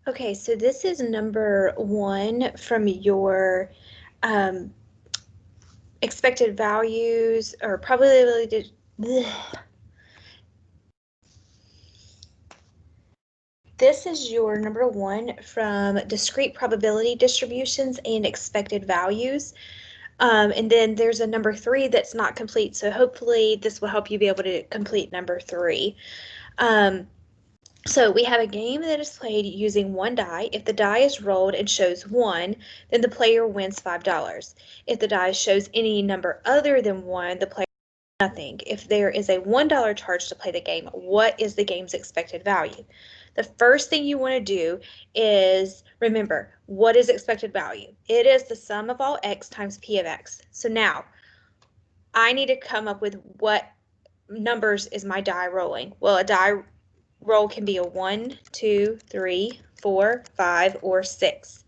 Okay, so this is number 1 from your expected values or probability. This is your number 1 from discrete probability distributions and expected values. And then there's a number 3 that's not complete, so hopefully this will help you be able to complete number 3. So we have a game that is played using one die. If the die is rolled and shows 1, then the player wins $5. If the die shows any number other than 1, the player wins nothing. If there is a $1 charge to play the game, what is the game's expected value? The first thing you want to do is remember, what is expected value? It is the sum of all x times p of x. So now, I need to come up with what numbers is my die rolling. Well, a die roll can be a 1, 2, 3, 4, 5, or 6.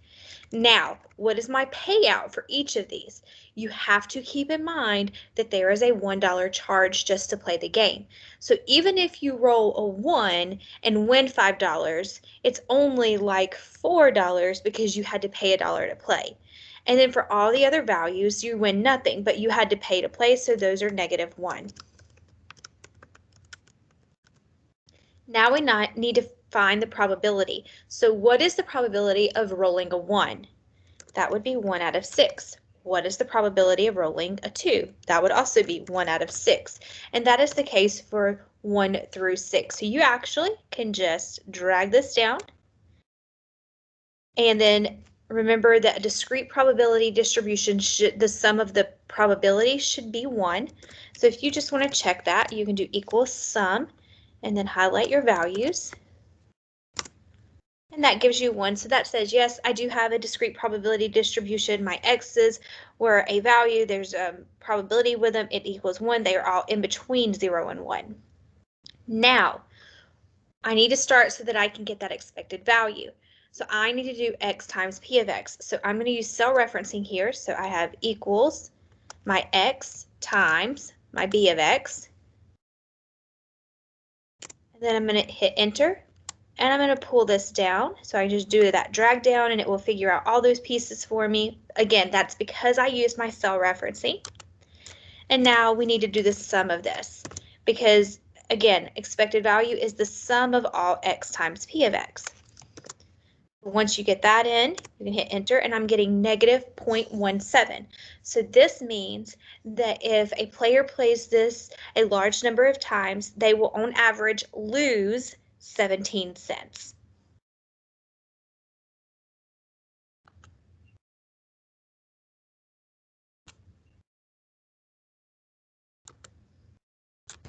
Now, what is my payout for each of these? You have to keep in mind that there is a $1 charge just to play the game. So even if you roll a 1 and win $5, it's only like $4 because you had to pay $1 to play. And then for all the other values, you win nothing, but you had to pay to play, so those are -1. Now we need to find the probability. So what is the probability of rolling a 1? That would be 1 out of 6. What is the probability of rolling a 2? That would also be 1 out of 6. And that is the case for 1 through 6. So you actually can just drag this down. And then remember that a discrete probability distribution, the sum of the probability should be 1. So if you just want to check that, you can do equals sum and then highlight your values. And that gives you 1. So that says, yes, I do have a discrete probability distribution. My x's were a value. There's a probability with them. It equals 1. They are all in between 0 and 1. Now, I need to start so that I can get that expected value. So I need to do x times p of x. So I'm going to use cell referencing here. So I have equals my x times my b of x. And then I'm going to hit enter. And I'm going to pull this down. So I just do that drag down and it will figure out all those pieces for me. Again, that's because I used my cell referencing. And now we need to do the sum of this because, again, expected value is the sum of all x times p of x. Once you get that in, you can hit enter and I'm getting -0.17. So this means that if a player plays this a large number of times, they will on average lose 17 cents.